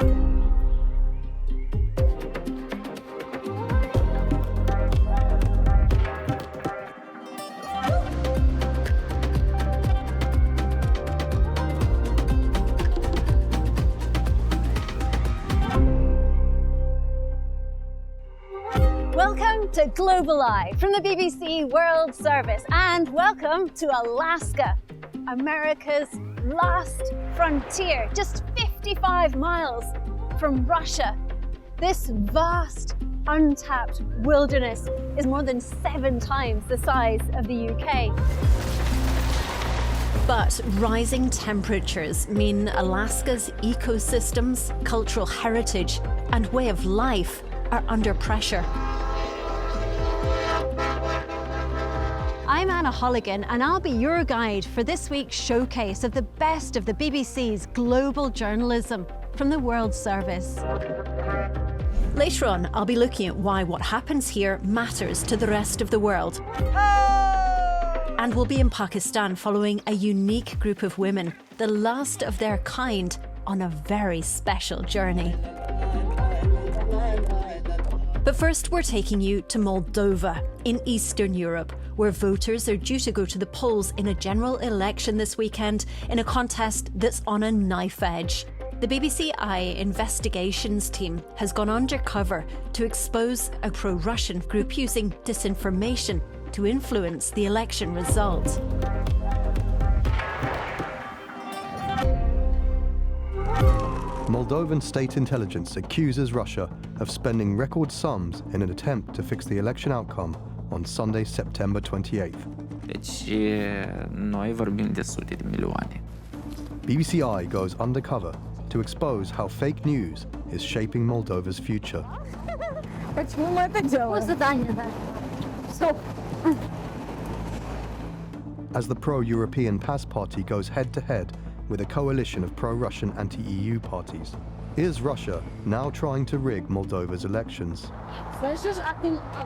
Welcome to Global Eye from the BBC World Service, and welcome to Alaska, America's last frontier, just 55 miles from Russia. This vast, untapped wilderness is more than 7 times the size of the UK. But rising temperatures mean Alaska's ecosystems, cultural heritage, and way of life are under pressure. I'm Anna Holligan, and I'll be your guide for this week's showcase of the best of the BBC's global journalism from the World Service. Later on, I'll be looking at why what happens here matters to the rest of the world. And we'll be in Pakistan following a unique group of women, the last of their kind, on a very special journey. But first, we're taking you to Moldova in Eastern Europe, where voters are due to go to the polls in a general election this weekend in a contest that's on a knife edge. The BBC Eye investigations team has gone undercover to expose a pro-Russian group using disinformation to influence the election result. Moldovan state intelligence accuses Russia of spending record sums in an attempt to fix the election outcome on Sunday, September 28th. Deci, noi vorbim de sute de milioane. BBC Eye goes undercover to expose how fake news is shaping Moldova's future. Почему мы это делаем? Задание, да. Стоп. As the pro-European PAS party goes head-to-head with a coalition of pro-Russian anti-EU parties, is Russia now trying to rig Moldova's elections? Слышишь, а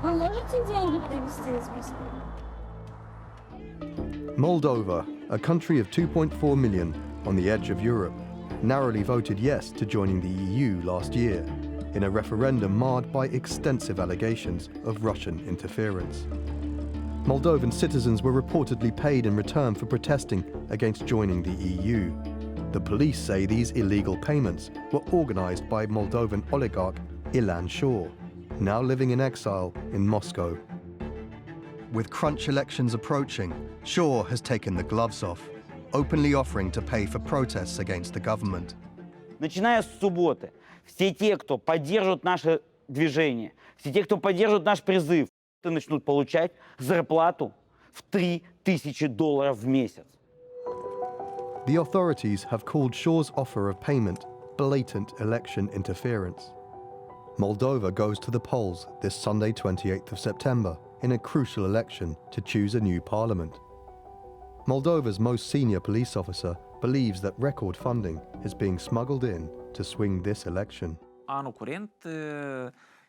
вы можете деньги привезти из Москвы? Moldova, a country of 2.4 million on the edge of Europe, narrowly voted yes to joining the EU last year in a referendum marred by extensive allegations of Russian interference. Moldovan citizens were reportedly paid in return for protesting against joining the EU. The police say these illegal payments were organized by Moldovan oligarch Ilan Shor, now living in exile in Moscow. With crunch elections approaching, Shor has taken the gloves off, openly offering to pay for protests against the government. Начиная с субботы, все те, кто поддерживают наше движение, все те, кто поддерживают наш призыв, начнут получать зарплату в $3000 в месяц. The authorities have called Shor's offer of payment blatant election interference. Moldova goes to the polls this Sunday, 28th of September, in a crucial election to choose a new parliament. Moldova's most senior police officer believes that record funding is being smuggled in to swing this election. Anul curent,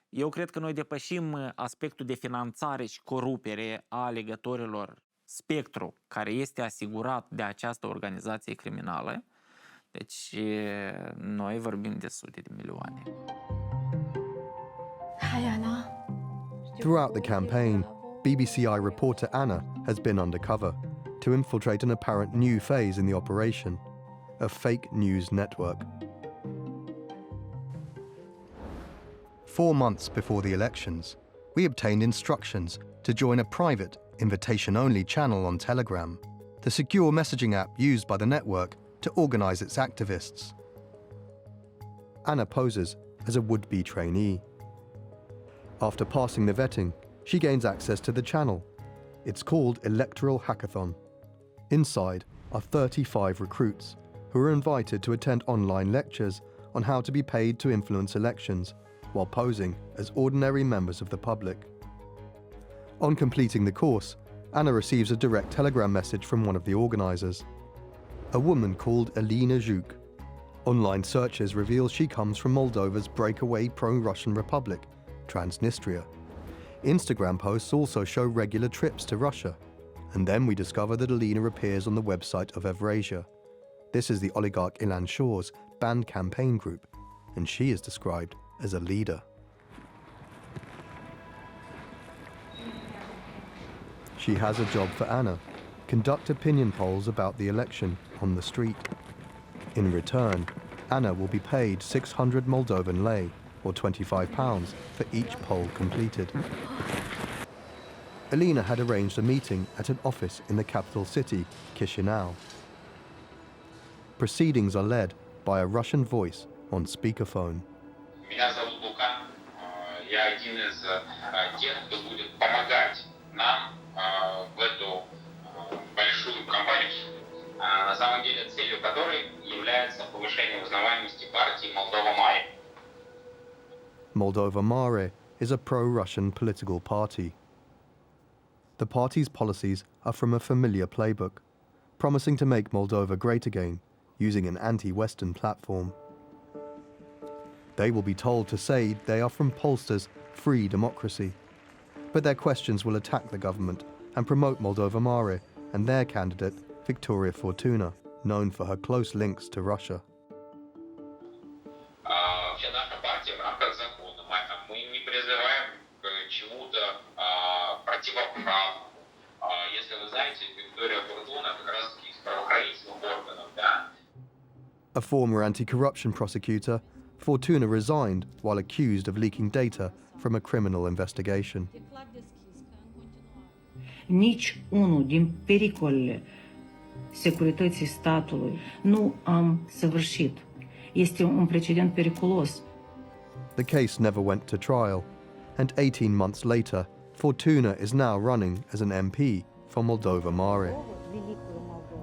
eu cred că noi depășim aspectul de finanțare și corupere a alegătorilor, spectru care este asigurat de această organizație criminală. Deci noi vorbim de sute de milioane. Throughout the campaign, BBCi reporter Anna has been undercover to infiltrate an apparent new phase in the operation, a fake news network. 4 months before the elections, we obtained instructions to join a private, invitation-only channel on Telegram, the secure messaging app used by the network to organize its activists. Anna poses as a would-be trainee. After passing the vetting, she gains access to the channel. It's called Electoral Hackathon. Inside are 35 recruits who are invited to attend online lectures on how to be paid to influence elections while posing as ordinary members of the public. On completing the course, Anna receives a direct telegram message from one of the organizers, a woman called Alina Zhuk. Online searches reveal she comes from Moldova's breakaway pro-Russian republic, Transnistria. Instagram posts also show regular trips to Russia, and then we discover that Alina appears on the website of Evrasia. This is the oligarch Ilan Shor's banned campaign group, and she is described as a leader. She has a job for Anna: conduct opinion polls about the election on the street. In return, Anna will be paid 600 Moldovan lei, or £25, for each poll completed. Alina had arranged a meeting at an office in the capital city, Chisinau. Proceedings are led by a Russian voice on speakerphone. Меня зовут Лука. Я один из тех, кто будет помогать нам в эту большую кампанию, на самом деле целью которой является повышение узнаваемости партии Молдова Маре. Moldova Mare is a pro-Russian political party. The party's policies are from a familiar playbook, promising to make Moldova great again using an anti-Western platform. They will be told to say they are from pollsters Free Democracy, but their questions will attack the government and promote Moldova Mare and their candidate Victoria Fortuna, known for her close links to Russia. Вся наша партия в рамках закона. Мы не призываем к чему-то противоправному. Если вы знаете, Виктория Фортуна как раз из правоохранительных органов, да? A former anti-corruption prosecutor, Fortuna resigned while accused of leaking data from a criminal investigation. Nici unul din pericolele securității statului nu am săvârșit. Este un precedent periculos. The case never went to trial, and 18 months later, Fortuna is now running as an MP for Moldova Mare.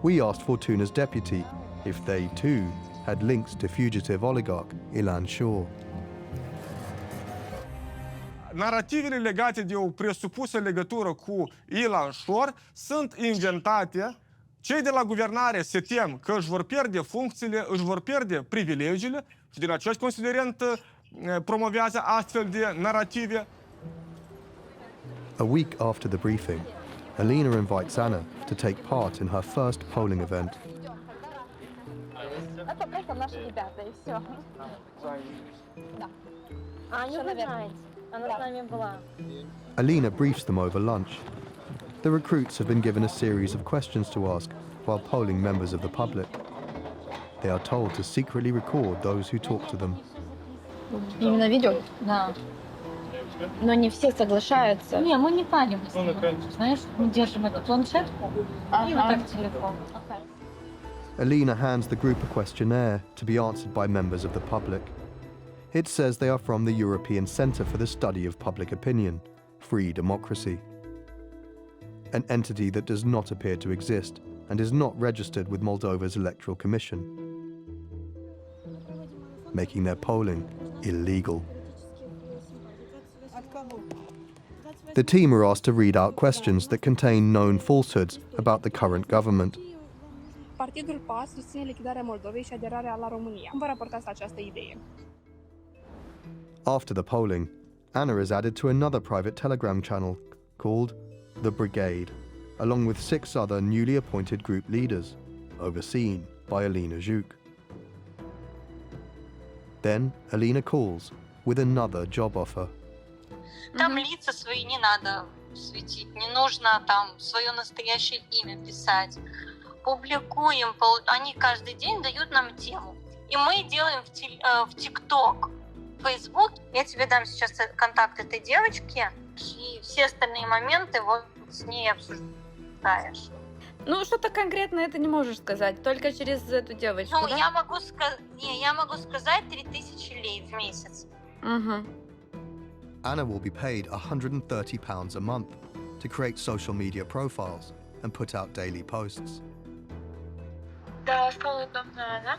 We asked Fortuna's deputy if they too had links to fugitive oligarch Ilan Shor. Narativele legate de o presupusă legătură cu Ilan Shor sunt inventate. Cei de la guvernare se tem că își vor pierde funcțiile, își vor pierde privilegiile și din acest considerent promovează astfel de narative. A week after the briefing, Alina invites Anna to take part in her first polling event. Это просто наши ребята, и все. Да. А они уже знают. Она с нами была. Alina briefs them over lunch. The recruits have been given a series of questions to ask while polling members of the public. They are told to secretly record those who talk to them. Именно видео? Да. Но не все соглашаются. Не, мы не палим. Знаешь, мы держим эту планшетку и вот так телефон. Alina hands the group a questionnaire to be answered by members of the public. It says they are from the European Centre for the Study of Public Opinion, Free Democracy, an entity that does not appear to exist and is not registered with Moldova's Electoral Commission, making their polling illegal. The team are asked to read out questions that contain known falsehoods about the current government. Partidul PAS susține lichidarea Moldovei și aderarea la România. Cum vă raportați la această idee? After the polling, Anna is added to another private Telegram channel called The Brigade, along with 6 other newly appointed group leaders, overseen by Alina Zhuk. Then Alina calls with another job offer. Там лица свои не надо светить, не нужно там свое настоящее имя писать. Публикуем, они каждый день дают нам тему. И мы делаем в ТикТок, в Facebook. Я тебе дам сейчас контакт этой девочки, и все остальные моменты вот с ней обсуждаешь. Ну, что-то конкретно это не можешь сказать, только через эту девочку, Ну, да? я могу сказать 3000 лей в месяц. Угу. Anna will be paid £130 a month to create social media profiles and put out daily posts. Da, salut, doamna Ana.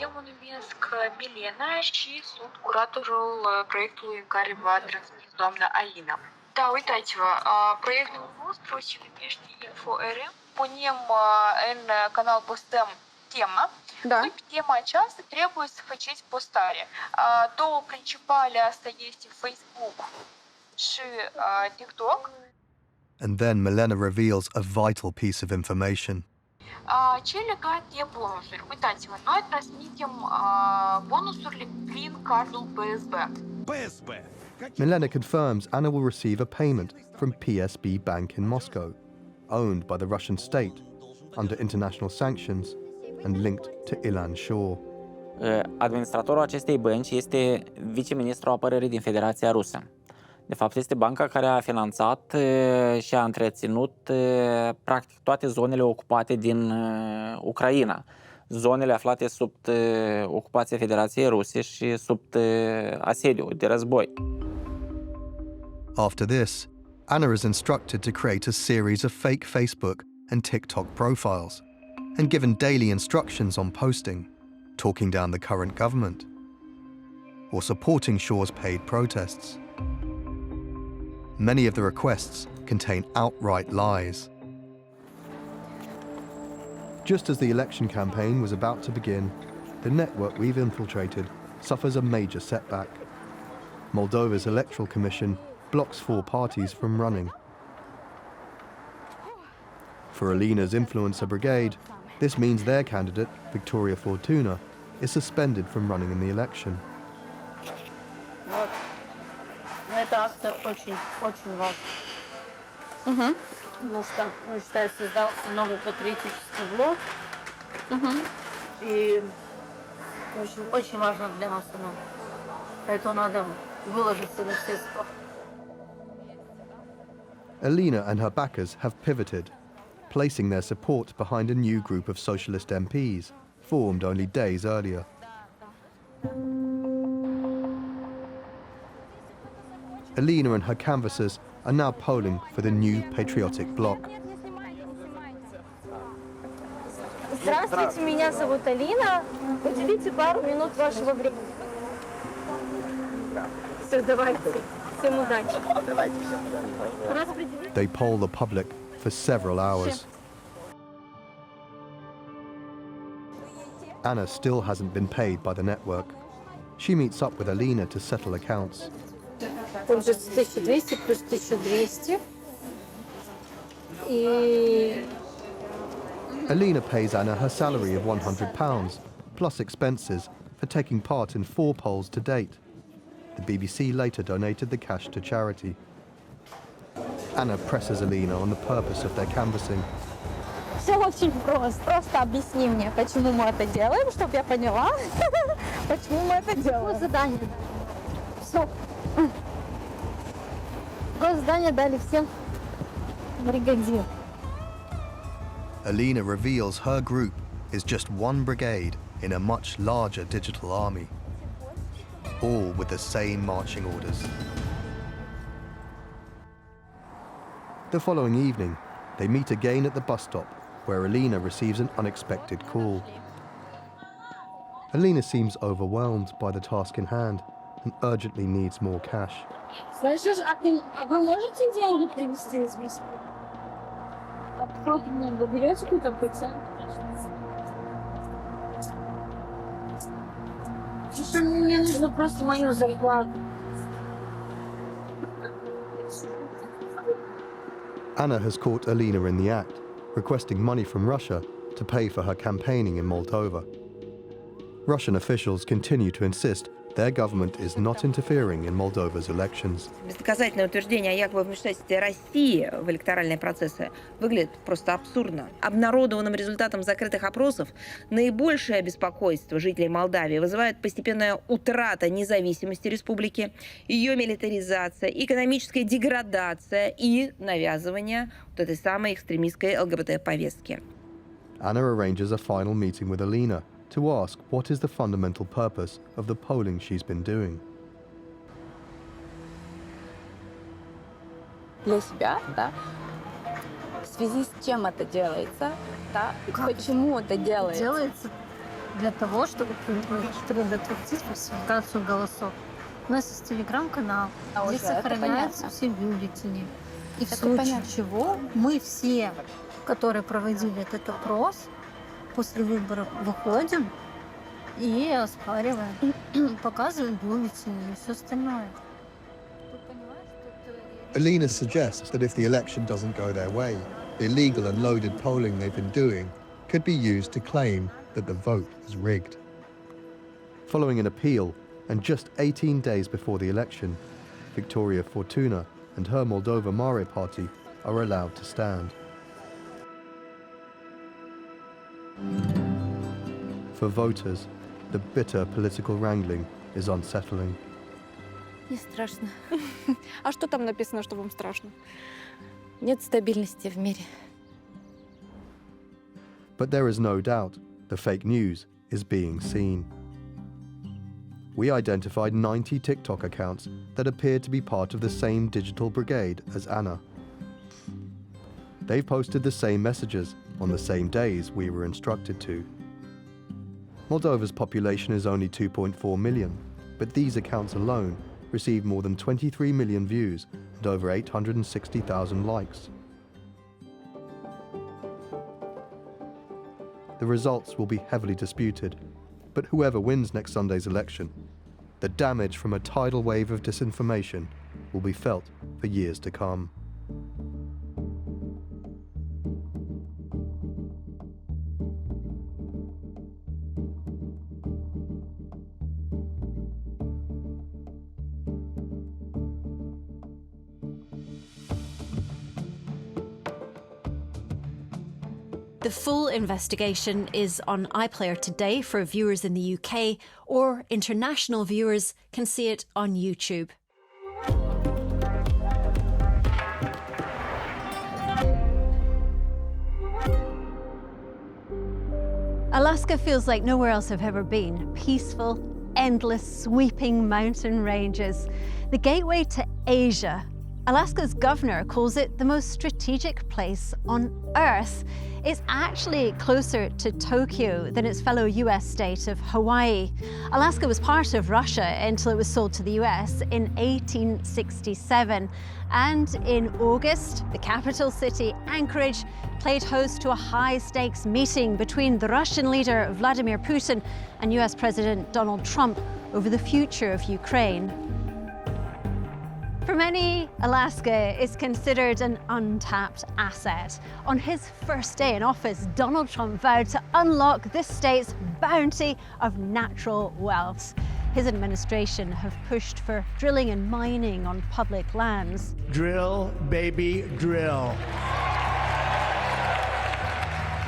Eu mă numesc Milena și sunt curatorul proiectului în care va transmite doamna Alina. Da, uitați-vă, proiectul nostru se numește InfoRM. Punem în canal, postăm tema. Da. Și pe tema aceasta trebuie să faceți postare. Două principale, asta este Facebook și TikTok. And then Milena reveals a vital piece of information. Ce legat de bonusuri? Uitați-vă, noi transmitem bonusurile prin cardul PSB. Milena confirms Anna will receive a payment from PSB Bank in Moscow, owned by the Russian state under international sanctions and linked to Ilan Shor. Administratorul acestei bănci este viceministrul apărării din Federația Rusă. De fapt, este banca care a finanțat și a întreținut practic toate zonele ocupate din Ucraina. Zonele aflate sub ocupația Federației Ruse și sub asediu de război. After this, Anna is instructed to create a series of fake Facebook and TikTok profiles and given daily instructions on posting, talking down the current government or supporting Shor's paid protests. Many of the requests contain outright lies. Just as the election campaign was about to begin, the network we've infiltrated suffers a major setback. Moldova's Electoral Commission blocks 4 parties from running. For Alina's influencer brigade, this means their candidate, Victoria Fortuna, is suspended from running in the election. Это акция очень важна. Потому что, я считаю, создался новый патриотический блок. И очень важно для нас оно. Поэтому надо выложиться на все 100. Alina and her backers have pivoted, placing their support behind a new group of socialist MPs, formed only days earlier. Alina and her canvassers are now polling for the new patriotic bloc. Здравствуйте, меня зовут Алина. Уделите пару минут вашего времени. Все, давайте. Всем удачи. They poll the public for several hours. Anna still hasn't been paid by the network. She meets up with Alina to settle accounts. Он же 1200 плюс 1200. И Alina pays Anna her salary of £100, plus expenses, for taking part in 4 polls to date. The BBC later donated the cash to charity. Anna presses Alina on the purpose of their canvassing. все очень просто. Просто объясни мне, почему мы это делаем, чтобы я поняла, почему мы это делаем. Задание. Все. Госзадание дали всем бригадир. Alina reveals her group is just one brigade in a much larger digital army, all with the same marching orders. The following evening, they meet again at the bus stop, where Alina receives an unexpected call. Alina seems overwhelmed by the task in hand and urgently needs more cash. Слышишь, а вы можете деньги привезти из Москвы? Вы берете какой-то процент? Мне нужно просто мою зарплату. Anna has caught Alina in the act, requesting money from Russia to pay for her campaigning in Moldova. Russian officials continue to insist their government is not interfering in Moldova's elections. Бездоказательное утверждение о якобы вмешательстве России в электоральные процессы выглядит просто абсурдно. Обнародованным результатом закрытых опросов наибольшее беспокойство жителей Молдавии вызывает постепенная утрата независимости республики, ее милитаризация, экономическая деградация и навязывание вот этой самой экстремистской ЛГБТ-повестки. Anna arranges a final meeting with Alina to ask what is the fundamental purpose of the polling she's been doing. Для себя, да? В связи с чем это делается, да? Почему это делается? Делается для того, чтобы предотвратить фальсификацию голосов. У нас есть телеграм-канал, где сохраняются все бюллетени. И в случае чего мы все, которые проводили этот опрос, после выборов выходим и оспариваем, показываем бюллетени и все остальное. Alina suggests that if the election doesn't go their way, the illegal and loaded polling they've been doing could be used to claim that the vote was rigged. Following an appeal, and just 18 days before the election, Victoria Fortuna and her Moldova Mare party are allowed to stand. For voters, the bitter political wrangling is unsettling. Не страшно. А что там написано, что вам страшно? Нет стабильности в мире. But there is no doubt the fake news is being seen. We identified 90 TikTok accounts that appeared to be part of the same digital brigade as Anna. They've posted the same messages on the same days we were instructed to. Moldova's population is only 2.4 million, but these accounts alone received more than 23 million views and over 860,000 likes. The results will be heavily disputed, but whoever wins next Sunday's election, the damage from a tidal wave of disinformation will be felt for years to come. The full investigation is on iPlayer today for viewers in the UK, or international viewers can see it on YouTube. Alaska feels like nowhere else I've ever been. Peaceful, endless, sweeping mountain ranges. The gateway to Asia. Alaska's governor calls it the most strategic place on Earth. It's actually closer to Tokyo than its fellow US state of Hawaii. Alaska was part of Russia until it was sold to the US in 1867. And in August, the capital city, Anchorage, played host to a high-stakes meeting between the Russian leader Vladimir Putin and US President Donald Trump over the future of Ukraine. For many, Alaska is considered an untapped asset. On his first day in office, Donald Trump vowed to unlock this state's bounty of natural wealth. His administration have pushed for drilling and mining on public lands. Drill, baby, drill.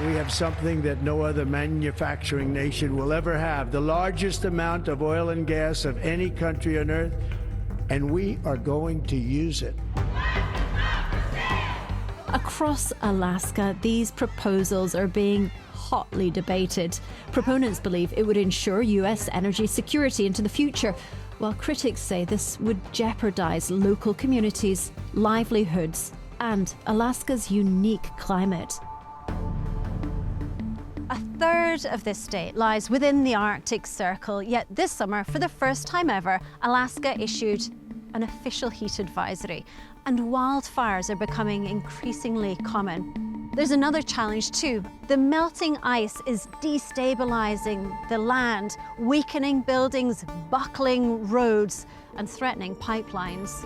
We have something that no other manufacturing nation will ever have, the largest amount of oil and gas of any country on earth, and we are going to use it. Across Alaska, these proposals are being hotly debated. Proponents believe it would ensure US energy security into the future, while critics say this would jeopardize local communities, livelihoods, and Alaska's unique climate. A third of this state lies within the Arctic Circle, yet this summer, for the first time ever, Alaska issued an official heat advisory, and wildfires are becoming increasingly common. There's another challenge too. The melting ice is destabilizing the land, weakening buildings, buckling roads, and threatening pipelines.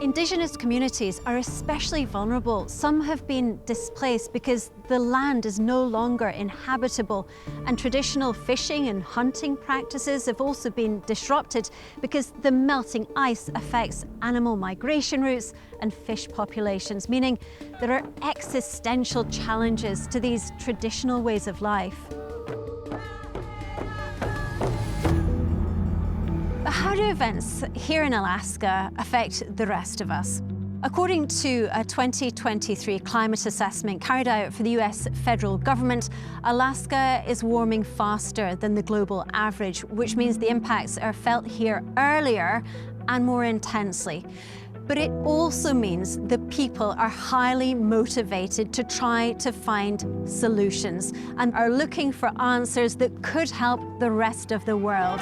Indigenous communities are especially vulnerable. Some have been displaced because the land is no longer inhabitable, and traditional fishing and hunting practices have also been disrupted because the melting ice affects animal migration routes and fish populations, meaning there are existential challenges to these traditional ways of life. How do events here in Alaska affect the rest of us? According to a 2023 climate assessment carried out for the US federal government, Alaska is warming faster than the global average, which means the impacts are felt here earlier and more intensely. But it also means the people are highly motivated to try to find solutions and are looking for answers that could help the rest of the world.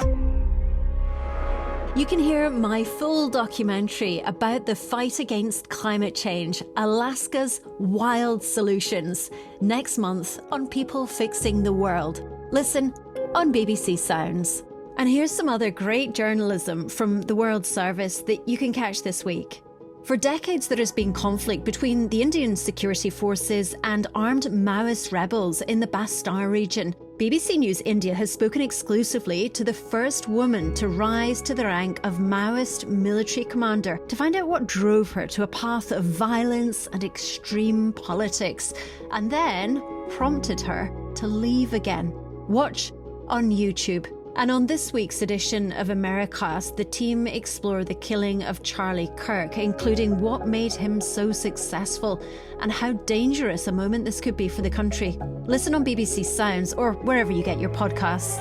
You can hear my full documentary about the fight against climate change, Alaska's Wild Solutions, next month on People Fixing the World. Listen on BBC Sounds. And here's some other great journalism from the World Service that you can catch this week. For decades, there has been conflict between the Indian security forces and armed Maoist rebels in the Bastar region. BBC News India has spoken exclusively to the first woman to rise to the rank of Maoist military commander to find out what drove her to a path of violence and extreme politics, and then prompted her to leave again. Watch on YouTube. And on this week's edition of Americast, the team explore the killing of Charlie Kirk, including what made him so successful and how dangerous a moment this could be for the country. Listen on BBC Sounds or wherever you get your podcasts.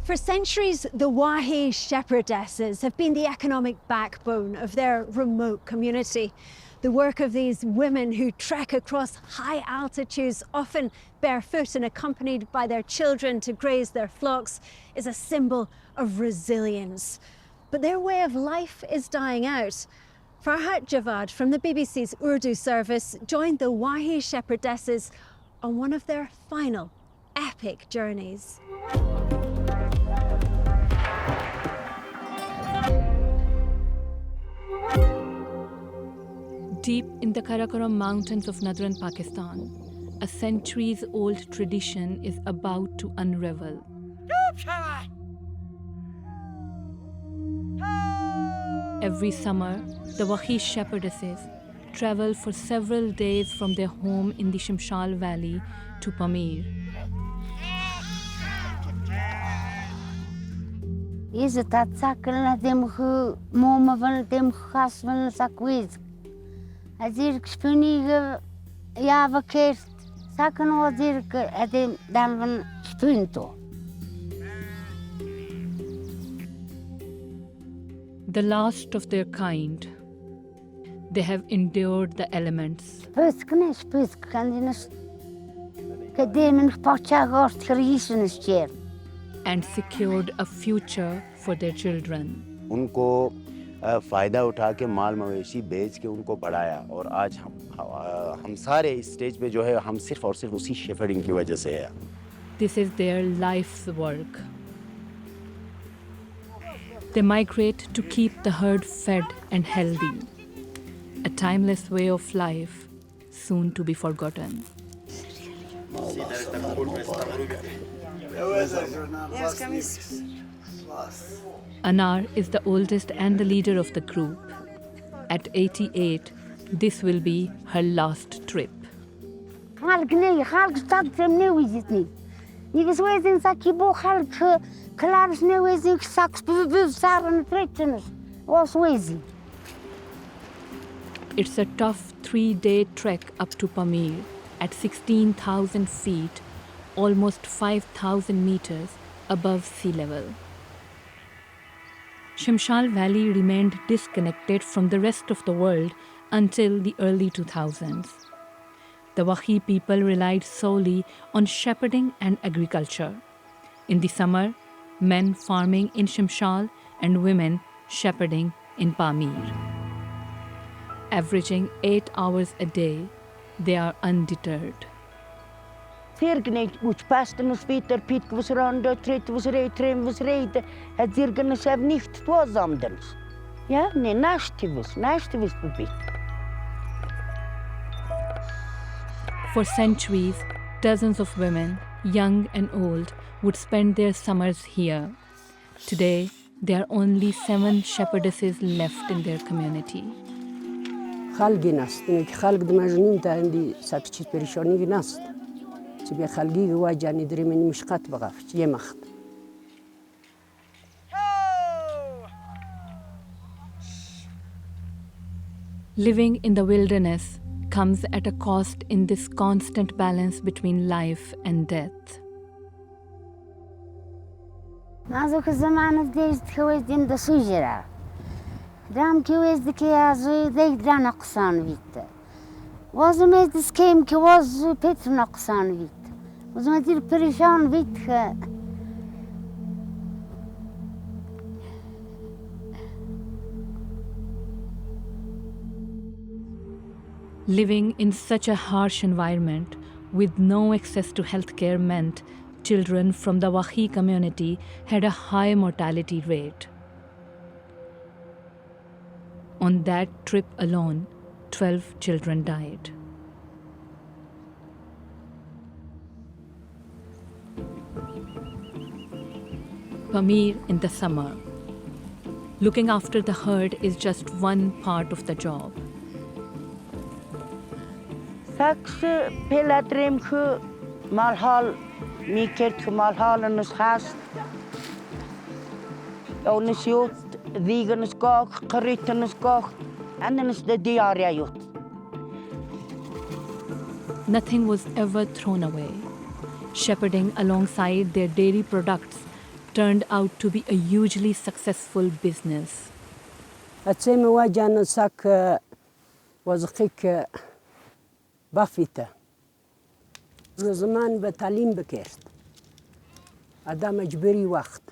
For centuries, the Wahi shepherdesses have been the economic backbone of their remote community. The work of these women who trek across high altitudes, often barefoot and accompanied by their children to graze their flocks, is a symbol of resilience. But their way of life is dying out. Farhat Javad from the BBC's Urdu service joined the Wahi shepherdesses on one of their final epic journeys. Deep in the Karakoram mountains of northern Pakistan, a centuries-old tradition is about to unravel. Every summer, the Wahi shepherdesses travel for several days from their home in the Shimshal Valley to Pamir. Azir spuniga ja verkeerd. Saken azir adem dan van spunto. The last of their kind, they have endured the elements. Spusk kan die nas. Kadem pacha gort krisen stier. And secured a future for their children. उनको फ़ायदा उठा के माल मवेशी बेच के उनको बढ़ाया और आज हम सारे इस स्टेज पे जो है हम सिर्फ और सिर्फ उसी शेफर्डिंग की वजह से है. This is their life's work. They migrate to keep the herd fed and healthy. A timeless way of life, soon to be forgotten. Anar is the oldest and the leader of the group. At 88, this will be her last trip. It's a tough 3-day trek up to Pamir at 16,000 feet, almost 5,000 meters above sea level. Shimshal Valley remained disconnected from the rest of the world until the early 2000s. The Wahi people relied solely on shepherding and agriculture. In the summer, men farming in Shimshal and women shepherding in Pamir. Averaging 8 hours a day, they are undeterred. Firgnet uçpastınız Peter Pit was rondo tret was retrem was rede het zirgenes have nicht twasamdens. Ja, ne nashtivus bit. For centuries, dozens of women, young and old, would spend their summers here. Today, there are only 7 shepherdesses left in their community. خلقناست خلق دمجنين تاندي ساتشيت بريشوني ناست تبي خلقي واجاني دري من مشقات بغاف يمخت. Living in the wilderness comes at a cost in this constant balance between life and death. نازوك الزمان بديت تخويز دين دا سجرة. دام كويز دكي يازو ديك دا نقصان فيت. وازو ميز دسكيم كوازو بيت نقصان فيت. وازو مدير بريشان فيت. Living in such a harsh environment with no access to healthcare meant children from the Wahi community had a high mortality rate. On that trip alone, 12 children died. Pamir in the summer. Looking after the herd is just one part of the job. Saksı pelatrim ku malhal mikert ku malhal nus hast. Onus jut diganus gog, karitanus gog, and then the diarrhea jut. Nothing was ever thrown away. Shepherding alongside their dairy products turned out to be a hugely successful business. أتسمى واجانا ساك وزخيك بافيتا. زمان بتعليم بكرت. أدام إجباري وقت.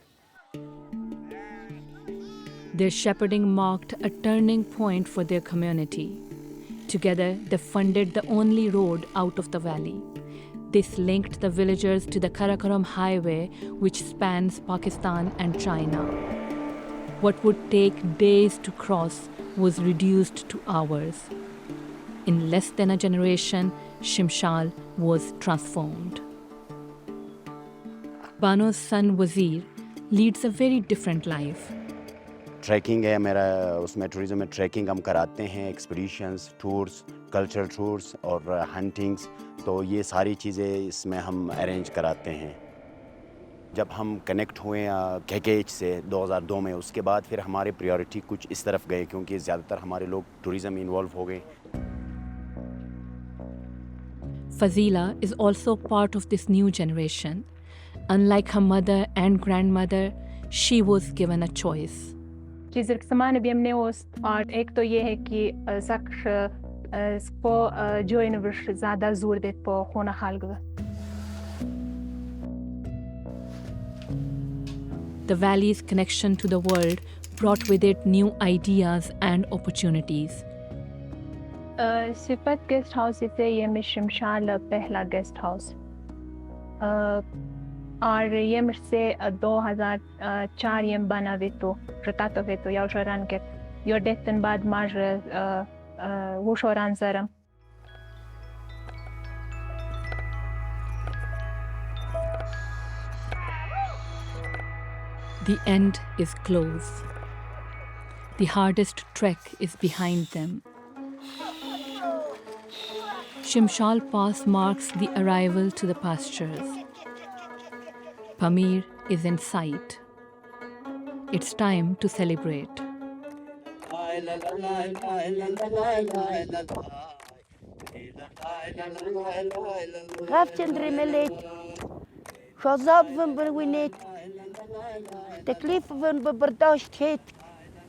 Their shepherding marked a turning point for their community. Together, they funded the only road out of the valley. This linked the villagers to the Karakoram highway, which spans Pakistan and China. What would take days to cross was reduced to hours. In less than a generation, Shimshal was transformed. Bano's son Wazir leads a very different life. Trekking है मेरा, उसमें tourism में trekking हम कराते हैं, expeditions, tours, cultural tours और huntings, तो ये सारी चीज़ें इसमें हम अरेंज कराते हैं. जब हम कनेक्ट हुए KKH से 2002 में, उसके बाद फिर हमारे प्रायोरिटी कुछ इस तरफ गए क्योंकि ज़्यादातर हमारे लोग टूरिज्म में इन्वॉल्व हो गए. Fazila is also part of this new generation. Unlike her mother and grandmother, she was given a choice. चीज़ें समान भी और एक तो ये है कि शख्स को जो यूनिवर्स ज़्यादा जोर देते पो होना खालगा. The valley's connection to the world brought with it new ideas and opportunities. सिफत गेस्ट हाउस से ये में शिमशाल पहला गेस्ट हाउस और ये मुझसे 2004 ये बना वे तो रतातो वे तो या शोरान के यो डेटन बाद मार वो Sheoran ज़रम. The end is close. The hardest trek is behind them. Shimshal Pass marks the arrival to the pastures. Pamir is in sight. It's time to celebrate. Rafchandri melet, shazab van berwinet, teklif van beberdasht het,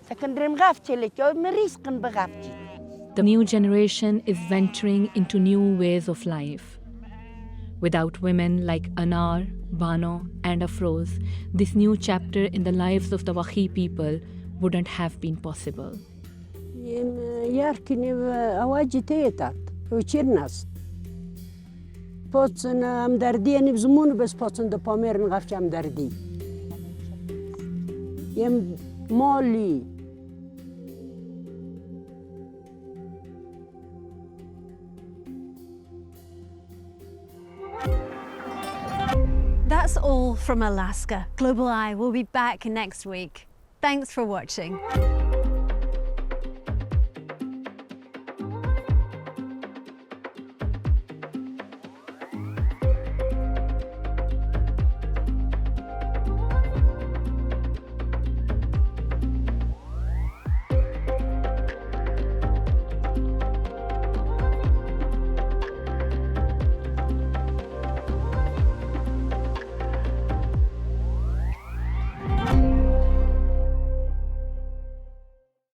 sekandrim rafchelet, yo meriskan berafchet. The new generation is venturing into new ways of life. Without women like Anar, Bano, and Afroz, this new chapter in the lives of the Wakhi people wouldn't have been possible. Yarkini awaji teetat, uchirnas. Potsen amdardi ani bzmun bes potsen de Pamir ngafch amdardi. Yem moli. That's all from Alaska. Global Eye will be back next week. Thanks for watching.